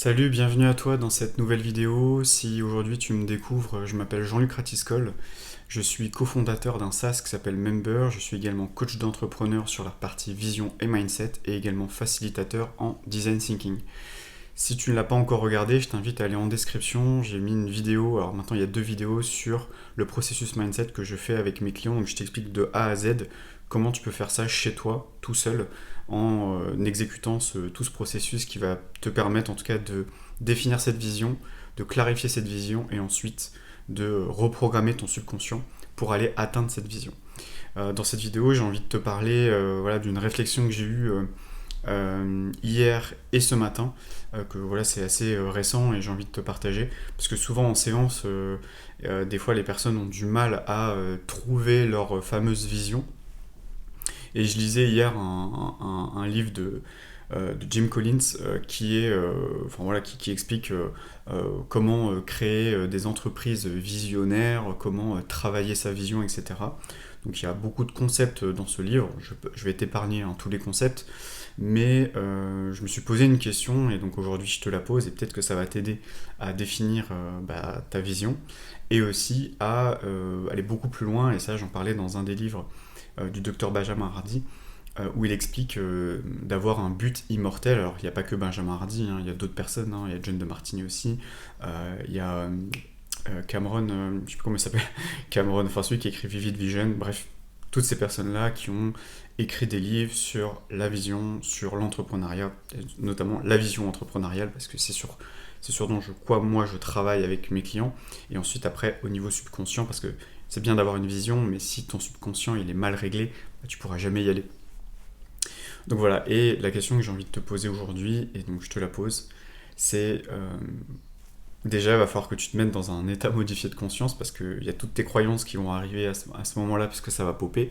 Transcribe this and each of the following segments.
Salut, bienvenue à toi dans cette nouvelle vidéo. Si aujourd'hui tu me découvres, je m'appelle Jean-Luc Ratiscol. Je suis cofondateur d'un SaaS qui s'appelle Member. Je suis également coach d'entrepreneurs sur la partie vision et mindset et également facilitateur en design thinking. Si tu ne l'as pas encore regardé, je t'invite à aller en description. J'ai mis une vidéo, alors maintenant il y a deux vidéos sur le processus mindset que je fais avec mes clients. Donc je t'explique de A à Z comment tu peux faire ça chez toi, tout seul, en exécutant tout ce processus qui va te permettre en tout cas de définir cette vision, de clarifier cette vision et ensuite de reprogrammer ton subconscient pour aller atteindre cette vision. Dans cette vidéo, j'ai envie de te parler voilà, d'une réflexion que j'ai eue hier et ce matin, que voilà, c'est assez récent et j'ai envie de te partager, parce que souvent en séance, des fois les personnes ont du mal à trouver leur fameuse vision. Et je lisais hier un livre de Jim Collins enfin, voilà, qui explique comment créer des entreprises visionnaires, comment travailler sa vision, etc. Donc il y a beaucoup de concepts dans ce livre, je vais t'épargner tous les concepts, mais je me suis posé une question et donc aujourd'hui je te la pose et peut-être que ça va t'aider à définir ta vision et aussi à aller beaucoup plus loin, et ça j'en parlais dans un des livres du docteur Benjamin Hardy, où il explique d'avoir un but immortel. Alors il n'y a pas que Benjamin Hardy, hein, il y a d'autres personnes, hein, il y a John de Martini aussi, il y a Cameron, je ne sais plus comment il s'appelle, Cameron, enfin celui qui écrit Vivid Vision, bref, toutes ces personnes-là qui ont écrit des livres sur la vision, sur l'entrepreneuriat, notamment la vision entrepreneuriale, parce que c'est sur dont moi je travaille avec mes clients, et ensuite après au niveau subconscient, parce que c'est bien d'avoir une vision, mais si ton subconscient il est mal réglé, tu pourras jamais y aller. Donc voilà, et la question que j'ai envie de te poser aujourd'hui, et donc je te la pose, c'est déjà il va falloir que tu te mettes dans un état modifié de conscience, parce qu'il y a toutes tes croyances qui vont arriver à ce moment-là, parce que ça va popper.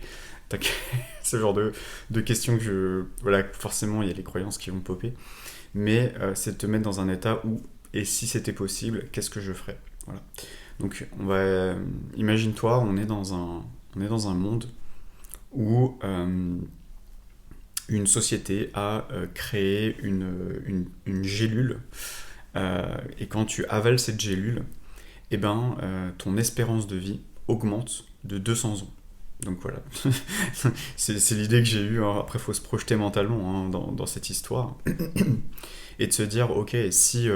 Ce genre de questions voilà, forcément il y a les croyances qui vont popper, mais c'est de te mettre dans un état où, et si c'était possible, qu'est-ce que je ferais? Voilà. Donc imagine-toi, on est dans un monde où une société a créé une gélule, et quand tu avales cette gélule, ton espérance de vie augmente de 200 ans. Donc voilà, c'est l'idée que j'ai eue, hein. Après il faut se projeter mentalement, hein, dans cette histoire, et de se dire, ok, si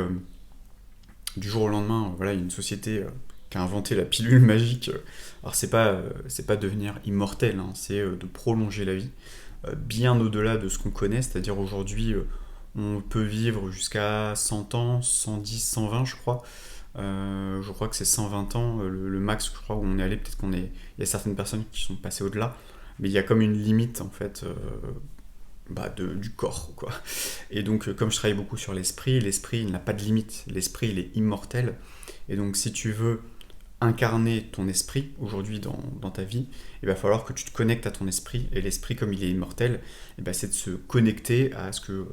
du jour au lendemain, voilà, il y a une société qui a inventé la pilule magique, alors c'est pas devenir immortel, hein, c'est de prolonger la vie, bien au-delà de ce qu'on connaît, c'est-à-dire aujourd'hui, on peut vivre jusqu'à 100 ans, 110, 120 je crois que c'est 120 ans le max, je crois, où on est allé, peut-être il y a certaines personnes qui sont passées au-delà, mais il y a comme une limite en fait, du corps, quoi. Et donc, comme je travaille beaucoup sur l'esprit, il n'a pas de limite. L'esprit, il est immortel. Et donc, si tu veux incarner ton esprit aujourd'hui dans ta vie, il va falloir que tu te connectes à ton esprit. Et l'esprit, comme il est immortel, c'est de se connecter à ce que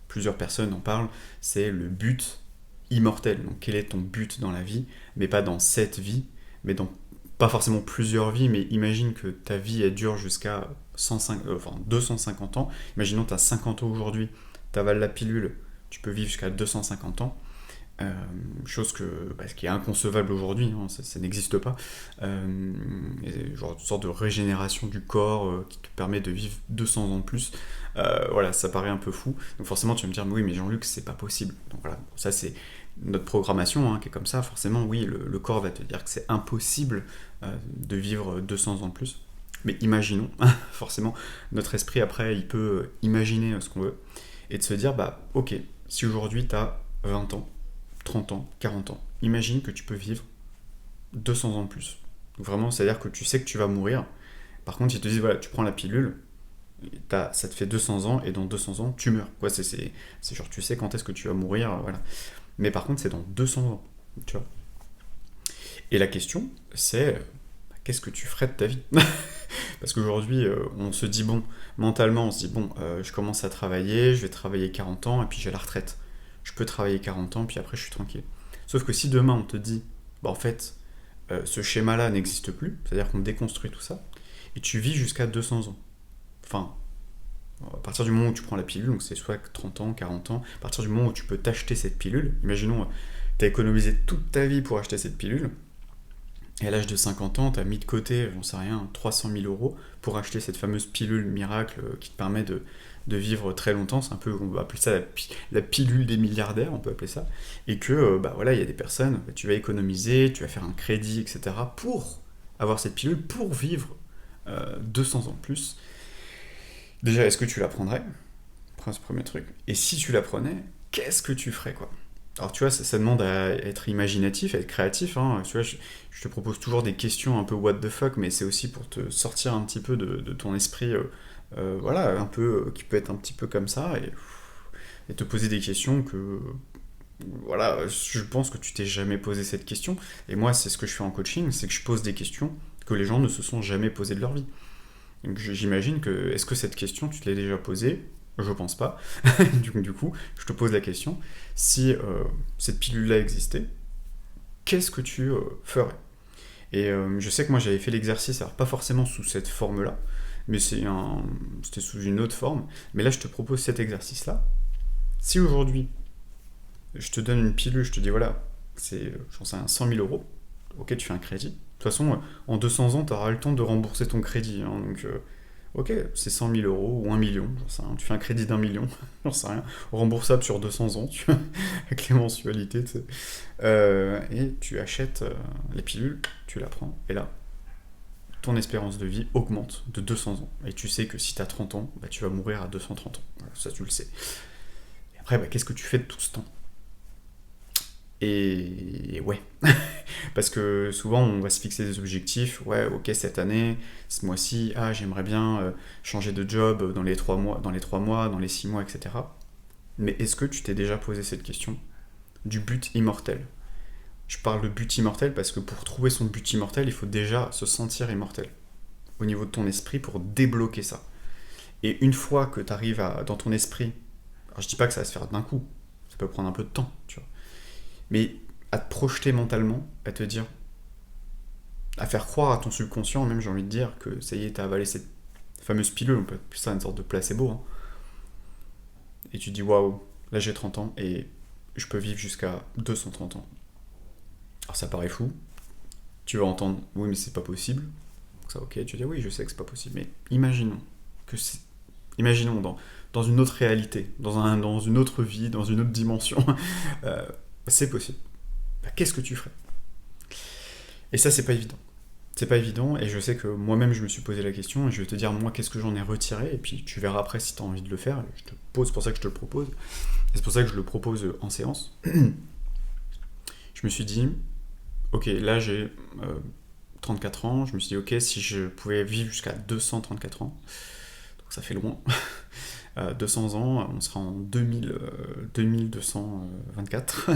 plusieurs personnes en parlent, c'est le but immortel. Donc, quel est ton but dans la vie? Mais pas dans cette vie, mais dans pas forcément plusieurs vies, mais imagine que ta vie elle dure jusqu'à 250 ans. Imaginons que tu as 50 ans aujourd'hui, tu avales la pilule, tu peux vivre jusqu'à 250 ans. Chose qui est inconcevable aujourd'hui, hein, ça n'existe pas. Genre une sorte de régénération du corps qui te permet de vivre 200 ans de plus. Voilà, ça paraît un peu fou. Donc forcément tu vas me dire, oui mais Jean-Luc c'est pas possible. Donc voilà, ça c'est notre programmation, hein, qui est comme ça. Forcément oui, le corps va te dire que c'est impossible de vivre 200 ans de plus. Mais imaginons, forcément, notre esprit après il peut imaginer ce qu'on veut et de se dire, ok, si aujourd'hui tu as 20 ans, 30 ans, 40 ans. Imagine que tu peux vivre 200 ans de plus. Donc vraiment, c'est-à-dire que tu sais que tu vas mourir. Par contre, ils te disent, voilà, tu prends la pilule, ça te fait 200 ans, et dans 200 ans, tu meurs. Ouais, c'est genre, tu sais quand est-ce que tu vas mourir, voilà. Mais par contre, c'est dans 200 ans, tu vois. Et la question, c'est, qu'est-ce que tu ferais de ta vie? Parce qu'aujourd'hui, on se dit, bon, mentalement, on se dit, bon, je commence à travailler, je vais travailler 40 ans, et puis j'ai la retraite. Je peux travailler 40 ans, puis après je suis tranquille. Sauf que si demain on te dit, en fait, ce schéma-là n'existe plus, c'est-à-dire qu'on déconstruit tout ça, et tu vis jusqu'à 200 ans. Enfin, À partir du moment où tu prends la pilule, donc c'est soit 30 ans, 40 ans, à partir du moment où tu peux t'acheter cette pilule, imaginons, tu as économisé toute ta vie pour acheter cette pilule, et à l'âge de 50 ans, tu as mis de côté, j'en sais rien, 300 000 euros pour acheter cette fameuse pilule miracle qui te permet de vivre très longtemps. C'est un peu, on va appeler ça la pilule des milliardaires, on peut appeler ça. Et que, bah voilà, il y a des personnes, tu vas économiser, tu vas faire un crédit, etc. pour avoir cette pilule, pour vivre 200 ans de plus. Déjà, est-ce que tu la prendrais? Ce premier truc. Et si tu la prenais, qu'est-ce que tu ferais, quoi? Alors tu vois, ça demande à être imaginatif, à être créatif, hein. Tu vois, je te propose toujours des questions un peu what the fuck, mais c'est aussi pour te sortir un petit peu de ton esprit, voilà, un peu, qui peut être un petit peu comme ça, et te poser des questions que, voilà, je pense que tu t'es jamais posé cette question. Et moi, c'est ce que je fais en coaching, c'est que je pose des questions que les gens ne se sont jamais posées de leur vie. Donc j'imagine que, est-ce que cette question, tu te l'as déjà posée? Je pense pas. Du coup, je te pose la question, si cette pilule-là existait, qu'est-ce que tu ferais? Et je sais que moi j'avais fait l'exercice, alors pas forcément sous cette forme-là, mais c'était sous une autre forme. Mais là, je te propose cet exercice-là. Si aujourd'hui, je te donne une pilule, je te dis voilà, c'est, j'en sais, 100 000 euros, ok, tu fais un crédit. De toute façon, en 200 ans, tu auras le temps de rembourser ton crédit, hein, donc ok, c'est 100 000 euros ou 1 million, j'en sais rien, tu fais un crédit d'1 million, j'en sais rien, remboursable sur 200 ans, tu vois, avec les mensualités, tu sais. Et tu achètes les pilules, tu la prends, et là, ton espérance de vie augmente de 200 ans. Et tu sais que si tu as 30 ans, bah, tu vas mourir à 230 ans. Voilà, ça, tu le sais. Et après, bah, qu'est-ce que tu fais de tout ce temps? Et ouais, parce que souvent on va se fixer des objectifs, ouais, ok, cette année, ce mois-ci, ah, j'aimerais bien changer de job dans les 3 mois, dans les 6 mois, etc. Mais est-ce que tu t'es déjà posé cette question du but immortel? Je parle de but immortel parce que pour trouver son but immortel, il faut déjà se sentir immortel au niveau de ton esprit pour débloquer ça. Et une fois que tu arrives dans ton esprit, alors je dis pas que ça va se faire d'un coup, ça peut prendre un peu de temps, tu vois, mais à te projeter mentalement, à te dire, à faire croire à ton subconscient, même j'ai envie de dire, que ça y est, t'as avalé cette fameuse pilule, on peut appeler ça une sorte de placebo, hein, et tu te dis waouh, là j'ai 30 ans et je peux vivre jusqu'à 230 ans. Alors ça paraît fou, tu vas entendre oui mais c'est pas possible, donc ça ok, tu dis oui je sais que c'est pas possible, mais imaginons que c'est. Imaginons dans une autre réalité, dans une autre vie, dans une autre dimension, euh, c'est possible. Bah, qu'est-ce que tu ferais? Et ça c'est pas évident. C'est pas évident, et je sais que moi-même je me suis posé la question, et je vais te dire moi qu'est-ce que j'en ai retiré, et puis tu verras après si tu as envie de le faire, c'est pour ça que je te le propose, et c'est pour ça que je le propose en séance. Je me suis dit, ok, là j'ai 34 ans, je me suis dit, ok, si je pouvais vivre jusqu'à 234 ans, donc ça fait loin, 200 ans, on sera en 2224.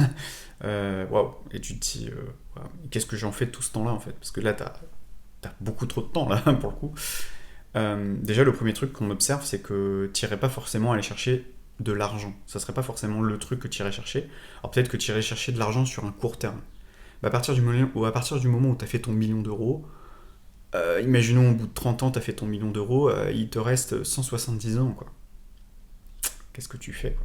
Waouh, et tu te dis, wow, qu'est-ce que j'en fais de tout ce temps-là en fait? Parce que là, t'as beaucoup trop de temps là, pour le coup. Déjà, le premier truc qu'on observe, c'est que tu n'irais pas forcément aller chercher de l'argent. Ça serait pas forcément le truc que tu irais chercher. Alors peut-être que tu irais chercher de l'argent sur un court terme. Bah, à partir du moment où tu as fait ton million d'euros, imaginons au bout de 30 ans, tu as fait ton million d'euros, il te reste 170 ans, quoi. Qu'est-ce que tu fais, quoi?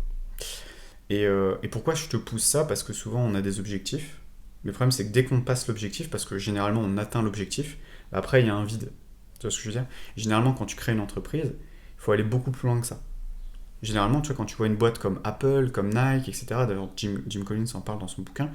Et pourquoi je te pousse ça? Parce que souvent on a des objectifs. Le problème c'est que dès qu'on passe l'objectif, parce que généralement on atteint l'objectif, bah après il y a un vide. Tu vois ce que je veux dire? Généralement quand tu crées une entreprise, il faut aller beaucoup plus loin que ça. Généralement, tu vois, quand tu vois une boîte comme Apple, comme Nike, etc., d'ailleurs Jim Collins en parle dans son bouquin,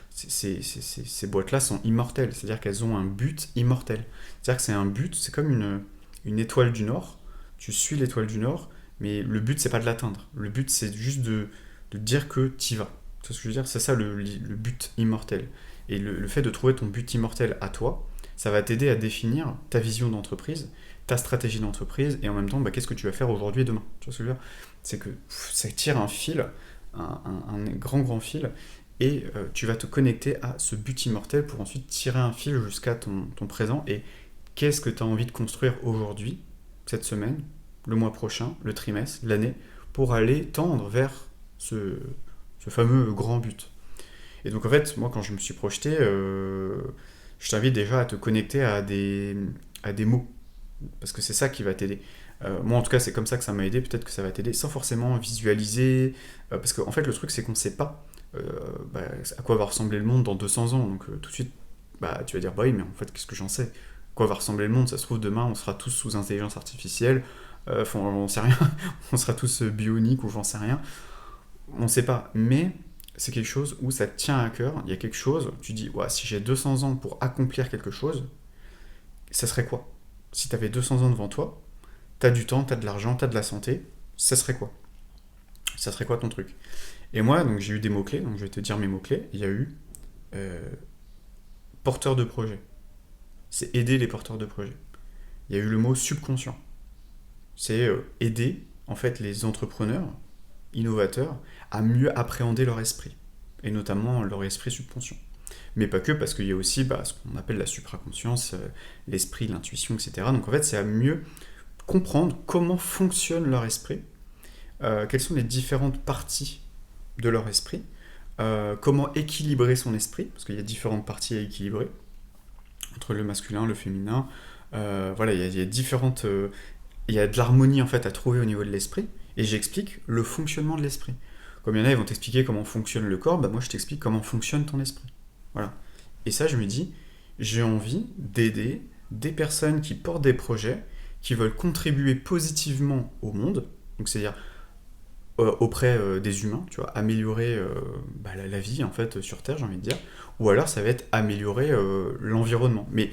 ces boîtes-là sont immortelles, c'est-à-dire qu'elles ont un but immortel. C'est-à-dire que c'est un but, c'est comme une étoile du Nord, tu suis l'étoile du Nord, mais le but c'est pas de l'atteindre, le but c'est juste de dire que t'y vas. Tu vois ce que je veux dire? C'est ça le but immortel. Et le fait de trouver ton but immortel à toi, ça va t'aider à définir ta vision d'entreprise, ta stratégie d'entreprise, et en même temps, bah, qu'est-ce que tu vas faire aujourd'hui et demain. Tu vois ce que je veux dire? C'est que ça tire un fil, un grand fil, et tu vas te connecter à ce but immortel pour ensuite tirer un fil jusqu'à ton présent, et qu'est-ce que tu as envie de construire aujourd'hui, cette semaine, le mois prochain, le trimestre, l'année, pour aller tendre vers ce fameux grand but. Et donc en fait, moi quand je me suis projeté, je t'invite déjà à te connecter à des mots, parce que c'est ça qui va t'aider. Moi, en tout cas, c'est comme ça que ça m'a aidé. Peut-être que ça va t'aider sans forcément visualiser. Parce qu'en fait, le truc, c'est qu'on ne sait pas euh, bah, à quoi va ressembler le monde dans 200 ans. Donc, tout de suite, bah, tu vas dire, bah oui, mais en fait, qu'est-ce que j'en sais? À quoi va ressembler le monde? Ça se trouve, demain, on sera tous sous intelligence artificielle. Enfin, on sait rien. On sera tous bioniques ou j'en sais rien. On sait pas. Mais c'est quelque chose où ça te tient à cœur. Il y a quelque chose, tu dis, ouais, si j'ai 200 ans pour accomplir quelque chose, ça serait quoi? Si tu avais 200 ans devant toi, t'as du temps, t'as de l'argent, t'as de la santé, ça serait quoi? Ça serait quoi ton truc? Et moi, donc j'ai eu des mots-clés, donc je vais te dire mes mots-clés. Il y a eu euh, porteur de projet. C'est aider les porteurs de projet. Il y a eu le mot subconscient. C'est aider en fait les entrepreneurs, innovateurs, à mieux appréhender leur esprit. Et notamment leur esprit subconscient. Mais pas que, parce qu'il y a aussi bah, ce qu'on appelle la supraconscience, l'esprit, l'intuition, etc. Donc en fait, c'est à mieux comprendre comment fonctionne leur esprit, quelles sont les différentes parties de leur esprit, comment équilibrer son esprit, parce qu'il y a différentes parties à équilibrer, entre le masculin, le féminin. Voilà, il y a différentes. Il y a de l'harmonie en fait à trouver au niveau de l'esprit, et j'explique le fonctionnement de l'esprit. Comme il y en a, ils vont t'expliquer comment fonctionne le corps, bah moi je t'explique comment fonctionne ton esprit. Voilà. Et ça, je me dis, j'ai envie d'aider des personnes qui portent des projets, qui veulent contribuer positivement au monde, donc c'est-à-dire auprès des humains, tu vois, améliorer bah, la vie en fait sur Terre, j'ai envie de dire, ou alors ça va être améliorer l'environnement. Mais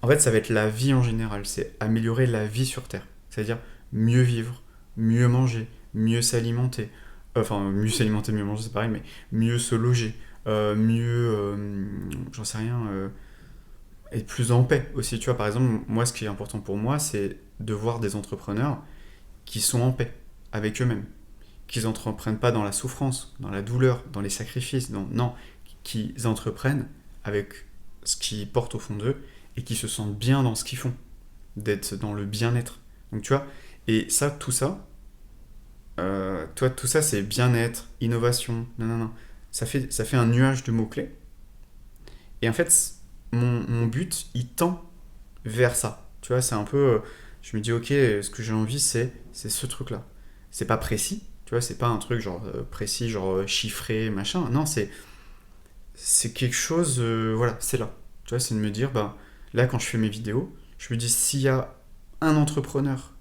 en fait, ça va être la vie en général, c'est améliorer la vie sur Terre, c'est-à-dire mieux vivre, mieux manger, mieux s'alimenter, enfin mieux s'alimenter, mieux manger, c'est pareil, mais mieux se loger, mieux, j'en sais rien, être plus en paix aussi. Tu vois, par exemple, moi, ce qui est important pour moi, c'est de voir des entrepreneurs qui sont en paix avec eux-mêmes, qu'ils n'entreprennent pas dans la souffrance, dans la douleur, dans les sacrifices, non, qu'ils entreprennent avec ce qu'ils portent au fond d'eux et qui se sentent bien dans ce qu'ils font, d'être dans le bien-être. Donc tu vois, et ça, tout ça, toi, tout ça, c'est bien-être, innovation, non. Ça fait un nuage de mots-clés. Et en fait, mon but, il tend vers ça. Tu vois, c'est un peu. Je me dis, ok, ce que j'ai envie, c'est ce truc-là. C'est pas précis, tu vois, c'est pas un truc genre précis, genre chiffré, machin. Non, c'est quelque chose. Voilà, c'est là. Tu vois, c'est de me dire, bah, là, quand je fais mes vidéos, je me dis, s'il y a un entrepreneur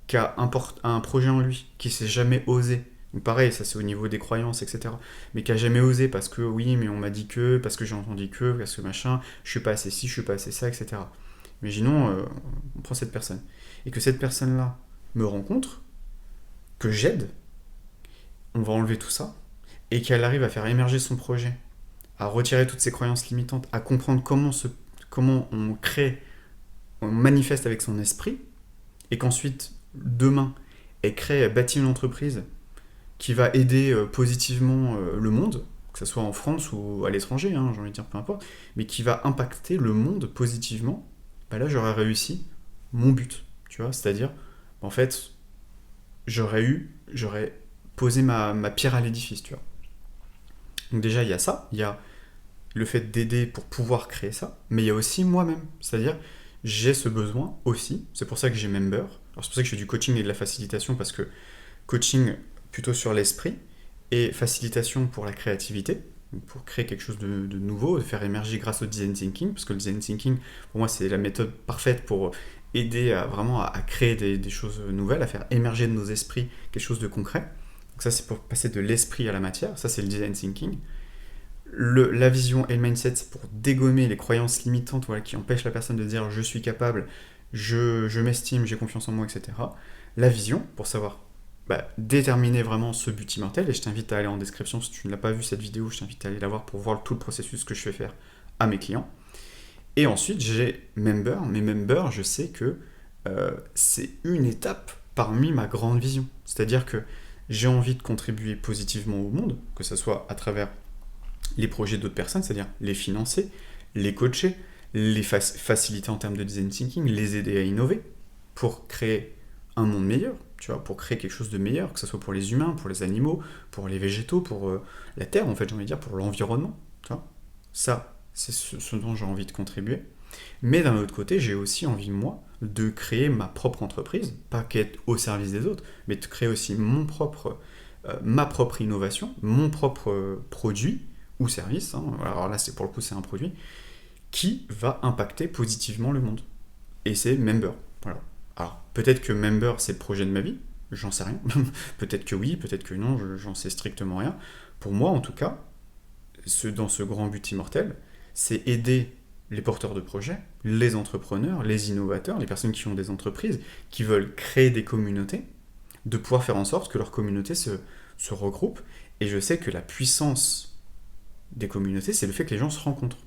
qui a un projet en lui, qui s'est jamais osé, donc pareil, ça c'est au niveau des croyances, etc., mais qui a jamais osé parce que oui, mais on m'a dit que, parce que j'ai entendu que, parce que machin, je suis pas assez ci, je suis pas assez ça, etc. Imaginons, on prend cette personne, et que cette personne-là me rencontre, que j'aide, on va enlever tout ça, et qu'elle arrive à faire émerger son projet, à retirer toutes ses croyances limitantes, à comprendre comment on crée, on manifeste avec son esprit, et qu'ensuite, demain, elle bâtit une entreprise qui va aider positivement le monde, que ce soit en France ou à l'étranger, hein, j'ai envie de dire peu importe, mais qui va impacter le monde positivement, bah là j'aurais réussi mon but, tu vois, c'est-à-dire, en fait, j'aurais posé ma pierre à l'édifice, tu vois. Donc déjà il y a ça, il y a le fait d'aider pour pouvoir créer ça, mais il y a aussi moi-même, c'est-à-dire j'ai ce besoin aussi, c'est pour ça que j'ai Member, alors c'est pour ça que je fais du coaching et de la facilitation, parce que coaching plutôt sur l'esprit et facilitation pour la créativité, pour créer quelque chose de nouveau, de faire émerger grâce au design thinking, parce que le design thinking, pour moi, c'est la méthode parfaite pour aider à vraiment à créer des choses nouvelles, à faire émerger de nos esprits quelque chose de concret. Donc ça, c'est pour passer de l'esprit à la matière, ça c'est le design thinking. La vision et le mindset, c'est pour dégommer les croyances limitantes, voilà, qui empêchent la personne de dire je suis capable, je m'estime, j'ai confiance en moi, etc. La vision, pour savoir bah, déterminer vraiment ce but immortel, et je t'invite à aller en description si tu ne l'as pas vu cette vidéo, je t'invite à aller la voir pour voir tout le processus que je fais faire à mes clients. Et ensuite, j'ai Member, mais Member, je sais que c'est une étape parmi ma grande vision. C'est-à-dire que j'ai envie de contribuer positivement au monde, que ce soit à travers les projets d'autres personnes, c'est-à-dire les financer, les coacher, les faciliter en termes de design thinking, les aider à innover pour créer un monde meilleur, tu vois, pour créer quelque chose de meilleur, que ce soit pour les humains, pour les animaux, pour les végétaux, pour la terre, en fait, j'ai envie de dire, pour l'environnement, tu vois. Ça, c'est ce dont j'ai envie de contribuer. Mais d'un autre côté, j'ai aussi envie, moi, de créer ma propre entreprise, pas qu'être au service des autres, mais de créer aussi ma propre innovation, mon propre produit ou service, hein. Alors là, pour le coup, c'est un produit, qui va impacter positivement le monde. Et c'est Member. Voilà. Alors, peut-être que Member, c'est le projet de ma vie, j'en sais rien. Peut-être que oui, peut-être que non, j'en sais strictement rien. Pour moi, en tout cas, dans ce grand but immortel, c'est aider les porteurs de projets, les entrepreneurs, les innovateurs, les personnes qui ont des entreprises, qui veulent créer des communautés, de pouvoir faire en sorte que leur communauté se regroupe. Et je sais que la puissance des communautés, c'est le fait que les gens se rencontrent.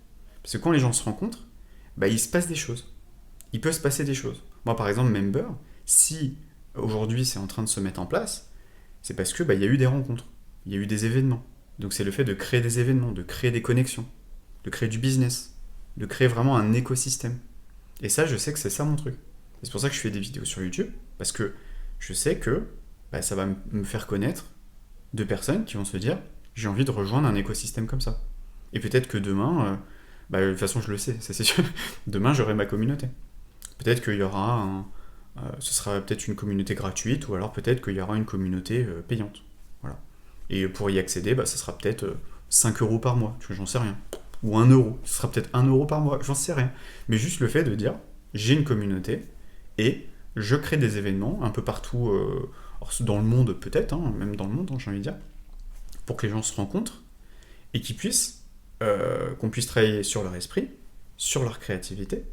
Parce que quand les gens se rencontrent, bah, il se passe des choses. Il peut se passer des choses. Moi, par exemple, Member, si aujourd'hui c'est en train de se mettre en place, c'est parce que y a eu des rencontres, il y a eu des événements. Donc c'est le fait de créer des événements, de créer des connexions, de créer du business, de créer vraiment un écosystème. Et ça, je sais que c'est ça mon truc. Et c'est pour ça que je fais des vidéos sur YouTube, parce que je sais que ça va me faire connaître de personnes qui vont se dire j'ai envie de rejoindre un écosystème comme ça. Et peut-être que demain, de toute façon je le sais, ça c'est sûr, demain j'aurai ma communauté. Peut-être qu'il y aura ce sera peut-être une communauté gratuite, ou alors peut-être qu'il y aura une communauté payante. Voilà. Et pour y accéder, ça sera peut-être 5 € par mois, tu vois, j'en sais rien. Ou 1 €, ce sera peut-être 1 € par mois, j'en sais rien. Mais juste le fait de dire, j'ai une communauté, et je crée des événements un peu partout, dans le monde peut-être, hein, même dans le monde, hein, j'ai envie de dire, pour que les gens se rencontrent, et qu'on puisse travailler sur leur esprit, sur leur créativité,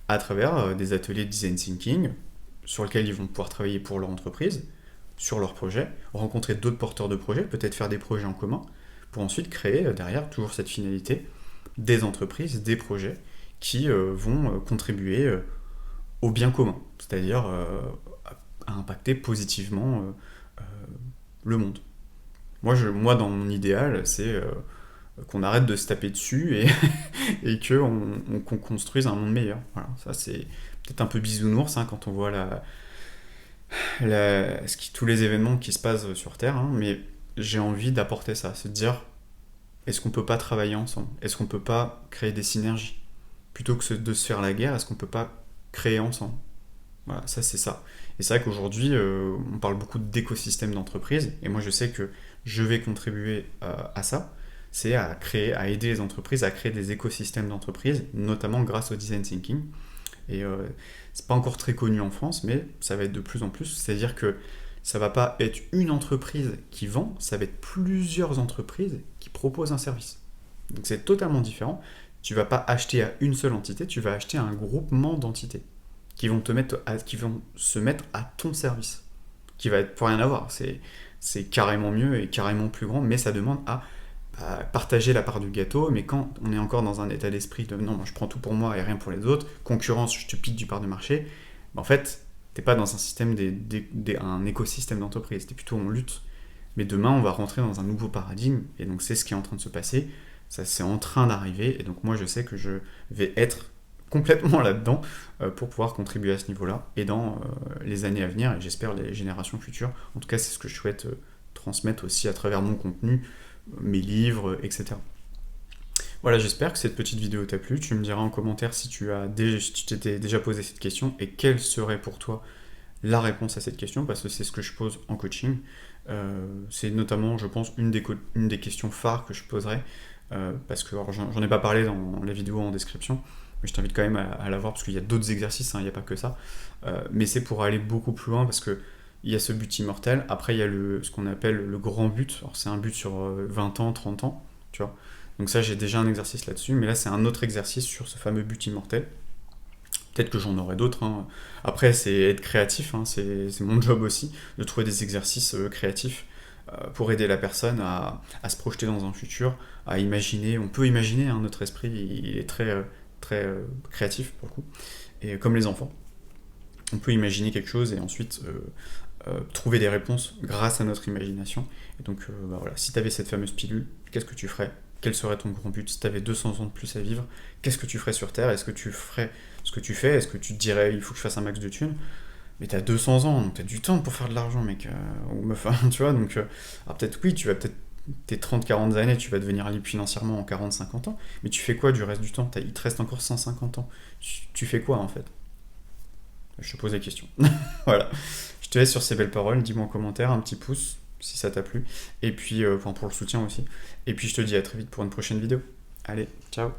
à travers des ateliers de design thinking, sur lesquels ils vont pouvoir travailler pour leur entreprise, sur leur projet, rencontrer d'autres porteurs de projets, peut-être faire des projets en commun, pour ensuite créer derrière toujours cette finalité, des entreprises, des projets qui vont contribuer au bien commun, c'est-à-dire à impacter positivement le monde. Moi, dans mon idéal, c'est qu'on arrête de se taper dessus et qu'on construise un monde meilleur. Voilà, ça c'est peut-être un peu bisounours hein, quand on voit tous les événements qui se passent sur Terre, hein, mais j'ai envie d'apporter ça, c'est de dire est-ce qu'on peut pas travailler ensemble? Est-ce qu'on peut pas créer des synergies? Plutôt que de se faire la guerre, est-ce qu'on peut pas créer ensemble? Voilà, ça c'est ça. Et c'est vrai qu'aujourd'hui, on parle beaucoup d'écosystème d'entreprise, et moi je sais que je vais contribuer à ça, c'est à aider les entreprises à créer des écosystèmes d'entreprise, notamment grâce au design thinking. Et c'est pas encore très connu en France, mais ça va être de plus en plus, c'est-à-dire que ça va pas être une entreprise qui vend, ça va être plusieurs entreprises qui proposent un service. Donc c'est totalement différent. Tu vas pas acheter à une seule entité, tu vas acheter à un groupement d'entités qui vont se mettre à ton service, qui va être pour rien à voir. C'est carrément mieux et carrément plus grand, mais ça demande à partager la part du gâteau. Mais quand on est encore dans un état d'esprit de non, moi je prends tout pour moi et rien pour les autres, concurrence, je te pique du part de marché, en fait, t'es pas dans un système, un écosystème d'entreprise, t'es plutôt en lutte. Mais demain, on va rentrer dans un nouveau paradigme, et donc c'est ce qui est en train de se passer, ça c'est en train d'arriver, et donc moi je sais que je vais être complètement là-dedans pour pouvoir contribuer à ce niveau-là, et dans les années à venir, et j'espère les générations futures. En tout cas, c'est ce que je souhaite transmettre aussi à travers mon contenu, mes livres, etc. Voilà, j'espère que cette petite vidéo t'a plu. Tu me diras en commentaire si tu t'étais déjà posé cette question et quelle serait pour toi la réponse à cette question, parce que c'est ce que je pose en coaching. C'est notamment, je pense, une des questions phares que je poserai, parce que j'en ai pas parlé dans la vidéo en description, mais je t'invite quand même à la voir, parce qu'il y a d'autres exercices, hein, il n'y a pas que ça. Mais c'est pour aller beaucoup plus loin, parce que il y a ce but immortel, après il y a ce qu'on appelle le grand but. Alors c'est un but sur 20 ans, 30 ans, tu vois. Donc ça, j'ai déjà un exercice là-dessus, mais là, c'est un autre exercice sur ce fameux but immortel. Peut-être que j'en aurai d'autres, hein. Après, c'est être créatif, hein. C'est mon job aussi, de trouver des exercices créatifs pour aider la personne à se projeter dans un futur, à imaginer. On peut imaginer, hein, notre esprit, il est très, très créatif, pour le coup, et comme les enfants. On peut imaginer quelque chose et ensuite trouver des réponses grâce à notre imagination. Et donc, voilà, si tu avais cette fameuse pilule, qu'est-ce que tu ferais? Quel serait ton grand but? Si tu avais 200 ans de plus à vivre, qu'est-ce que tu ferais sur Terre? Est-ce que tu ferais ce que tu fais? Est-ce que tu te dirais, il faut que je fasse un max de thunes? Mais t'as 200 ans, donc t'as du temps pour faire de l'argent, mec, ou meuf, tu vois, donc, alors peut-être oui, tes 30-40 années, tu vas devenir libre financièrement en 40-50 ans, mais tu fais quoi du reste du temps? Il te reste encore 150 ans. Tu fais quoi, en fait? Je te pose des questions. Voilà. Je te laisse sur ces belles paroles. Dis-moi en commentaire, un petit pouce si ça t'a plu. Et puis, pour le soutien aussi. Et puis, je te dis à très vite pour une prochaine vidéo. Allez, ciao!